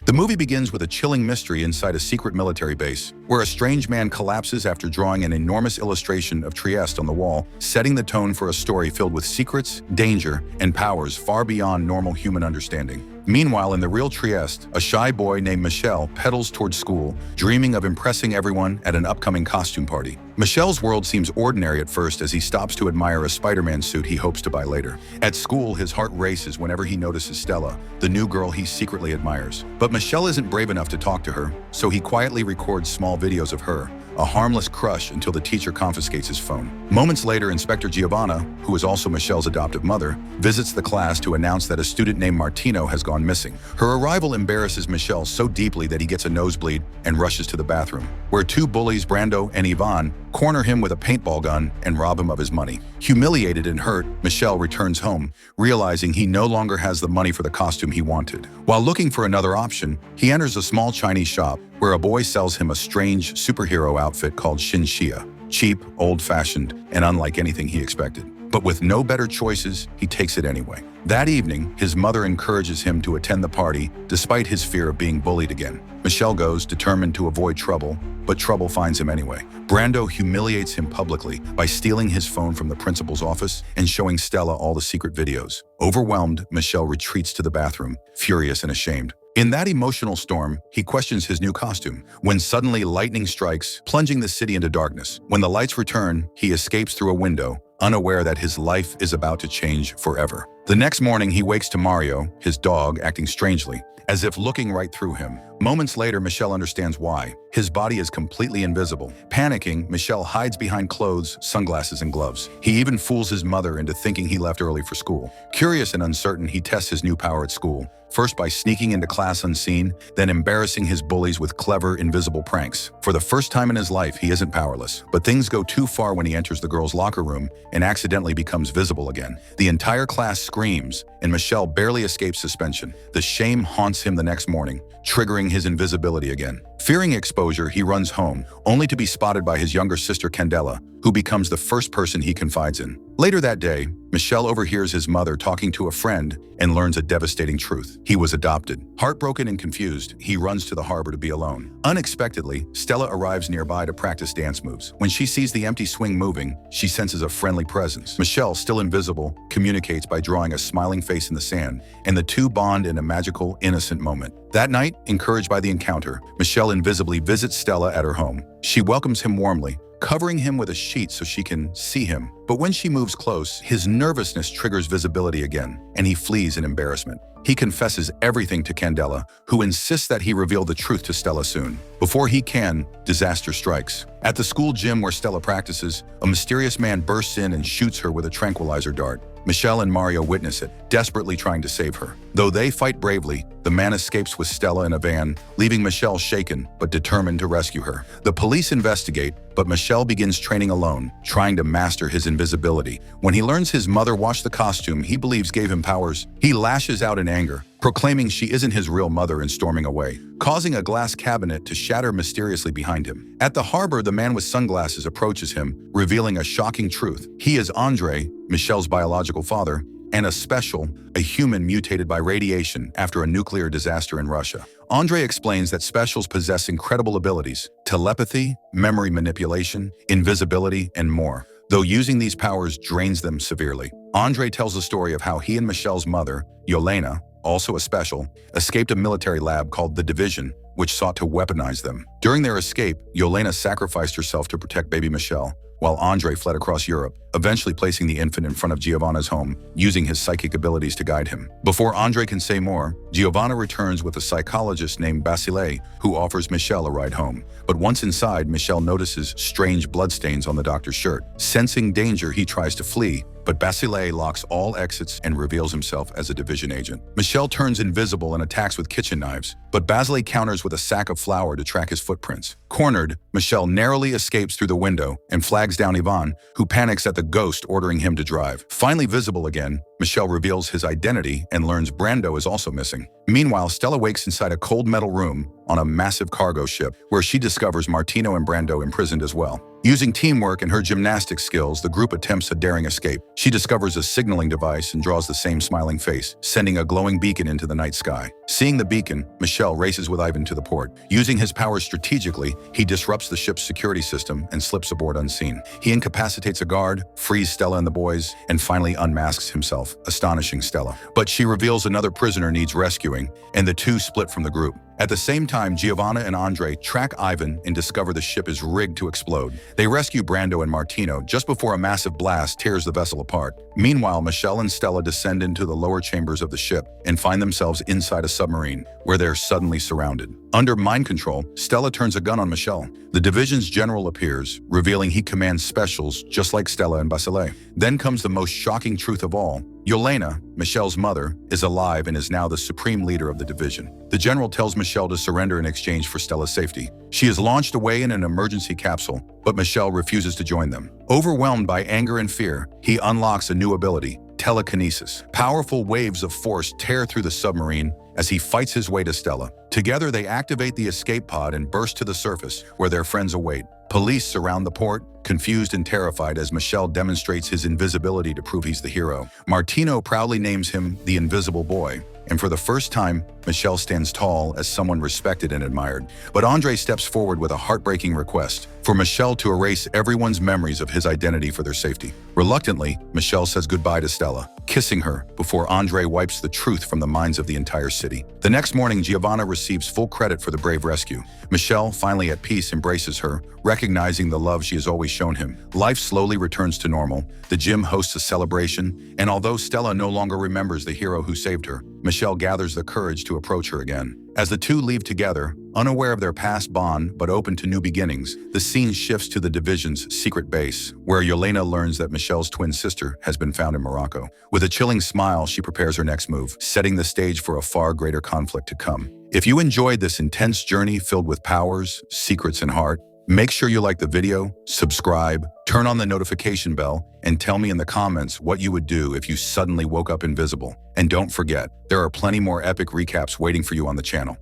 The movie begins with a chilling mystery inside a secret military base, where a strange man collapses after drawing an enormous illustration of Trieste on the wall, setting the tone for a story filled with secrets, danger, and powers far beyond normal human understanding. Meanwhile, in the real Trieste, a shy boy named Michel pedals towards school, dreaming of impressing everyone at an upcoming costume party. Michel's world seems ordinary at first as he stops to admire a Spider-Man suit he hopes to buy later. At school, his heart races whenever he notices Stella, the new girl he secretly admires. But Michel isn't brave enough to talk to her, so he quietly records small videos of her, a harmless crush until the teacher confiscates his phone. Moments later, Inspector Giovanna, who is also Michel's adoptive mother, visits the class to announce that a student named Martino has gone missing. Her arrival embarrasses Michel so deeply that he gets a nosebleed and rushes to the bathroom, where two bullies, Brando and Ivan, corner him with a paintball gun and rob him of his money. Humiliated and hurt, Michel returns home, realizing he no longer has the money for the costume he wanted. While looking for another option, he enters a small Chinese shop where a boy sells him a strange superhero outfit called Xinxia. Cheap, old-fashioned, and unlike anything he expected. But with no better choices, he takes it anyway. That evening, his mother encourages him to attend the party, despite his fear of being bullied again. Michel goes, determined to avoid trouble, but trouble finds him anyway. Brando humiliates him publicly by stealing his phone from the principal's office and showing Stella all the secret videos. Overwhelmed, Michel retreats to the bathroom, furious and ashamed. In that emotional storm, he questions his new costume, when suddenly lightning strikes, plunging the city into darkness. When the lights return, he escapes through a window, unaware that his life is about to change forever. The next morning, he wakes to Mario, his dog, acting strangely, as if looking right through him. Moments later, Michel understands why. His body is completely invisible. Panicking, Michel hides behind clothes, sunglasses, and gloves. He even fools his mother into thinking he left early for school. Curious and uncertain, he tests his new power at school, first by sneaking into class unseen, then embarrassing his bullies with clever, invisible pranks. For the first time in his life, he isn't powerless. But things go too far when he enters the girls' locker room and accidentally becomes visible again. The entire class screams, and Michel barely escapes suspension. The shame haunts him the next morning, triggering his invisibility again. Fearing exposure, he runs home, only to be spotted by his younger sister Candela, who becomes the first person he confides in. Later that day, Michel overhears his mother talking to a friend and learns a devastating truth. He was adopted. Heartbroken and confused, he runs to the harbor to be alone. Unexpectedly, Stella arrives nearby to practice dance moves. When she sees the empty swing moving, she senses a friendly presence. Michel, still invisible, communicates by drawing a smiling face in the sand, and the two bond in a magical, innocent moment. That night, encouraged by the encounter, Michel invisibly visits Stella at her home. She welcomes him warmly, covering him with a sheet so she can see him. But when she moves close, his nervousness triggers visibility again, and he flees in embarrassment. He confesses everything to Candela, who insists that he reveal the truth to Stella soon. Before he can, disaster strikes. At the school gym where Stella practices, a mysterious man bursts in and shoots her with a tranquilizer dart. Michel and Mario witness it, desperately trying to save her. Though they fight bravely, the man escapes with Stella in a van, leaving Michel shaken but determined to rescue her. The police investigate, but Michel begins training alone, trying to master his invisibility. When he learns his mother washed the costume he believes gave him powers, he lashes out in anger, proclaiming she isn't his real mother and storming away, causing a glass cabinet to shatter mysteriously behind him. At the harbor, the man with sunglasses approaches him, revealing a shocking truth. He is Andre, Michel's biological father, and a human mutated by radiation after a nuclear disaster in Russia. Andre explains that specials possess incredible abilities: telepathy, memory manipulation, invisibility, and more, though using these powers drains them severely. Andre tells the story of how he and Michel's mother, Yelena, also a special, escaped a military lab called the Division, which sought to weaponize them. During their escape, Yelena sacrificed herself to protect baby Michel, while Andre fled across Europe, eventually placing the infant in front of Giovanna's home, using his psychic abilities to guide him. Before Andre can say more, Giovanna returns with a psychologist named Basile, who offers Michel a ride home. But once inside, Michel notices strange bloodstains on the doctor's shirt. Sensing danger, he tries to flee, but Basile locks all exits and reveals himself as a Division agent. Michel turns invisible and attacks with kitchen knives, but Basile counters with a sack of flour to track his footprints. Cornered, Michel narrowly escapes through the window and flags down Ivan, who panics at the ghost ordering him to drive. Finally visible again, Michelle reveals his identity and learns Brando is also missing. Meanwhile, Stella wakes inside a cold metal room on a massive cargo ship, where she discovers Martino and Brando imprisoned as well. Using teamwork and her gymnastics skills, the group attempts a daring escape. She discovers a signaling device and draws the same smiling face, sending a glowing beacon into the night sky. Seeing the beacon, Michelle races with Ivan to the port. Using his powers strategically, he disrupts the ship's security system and slips aboard unseen. He incapacitates a guard, frees Stella and the boys, and finally unmasks himself, astonishing Stella. But she reveals another prisoner needs rescuing, and the two split from the group. At the same time, Giovanna and Andre track Ivan and discover the ship is rigged to explode. They rescue Brando and Martino just before a massive blast tears the vessel apart. Meanwhile, Michelle and Stella descend into the lower chambers of the ship and find themselves inside a submarine, where they're suddenly surrounded. Under mind control, Stella turns a gun on Michelle. The division's general appears, revealing he commands specials just like Stella and Basile. Then comes the most shocking truth of all. Yelena, Michelle's mother, is alive and is now the supreme leader of the division. The general tells Michelle to surrender in exchange for Stella's safety. She is launched away in an emergency capsule, but Michelle refuses to join them. Overwhelmed by anger and fear, he unlocks a new ability, telekinesis. Powerful waves of force tear through the submarine as he fights his way to Stella. Together, they activate the escape pod and burst to the surface, where their friends await. Police surround the port, confused and terrified as Michelle demonstrates his invisibility to prove he's the hero. Martino proudly names him the Invisible Boy, and for the first time, Michelle stands tall as someone respected and admired. But Andre steps forward with a heartbreaking request for Michelle to erase everyone's memories of his identity for their safety. Reluctantly, Michelle says goodbye to Stella, kissing her before Andre wipes the truth from the minds of the entire city. The next morning, Giovanna receives full credit for the brave rescue. Michelle, finally at peace, embraces her, recognizing the love she has always shown him. Life slowly returns to normal. The gym hosts a celebration, and although Stella no longer remembers the hero who saved her, Michelle gathers the courage to approach her again. As the two leave together, unaware of their past bond but open to new beginnings, the scene shifts to the division's secret base, where Yelena learns that Michelle's twin sister has been found in Morocco. With a chilling smile, she prepares her next move, setting the stage for a far greater conflict to come. If you enjoyed this intense journey filled with powers, secrets, and heart, make sure you like the video, subscribe, turn on the notification bell, and tell me in the comments what you would do if you suddenly woke up invisible. And don't forget, there are plenty more epic recaps waiting for you on the channel.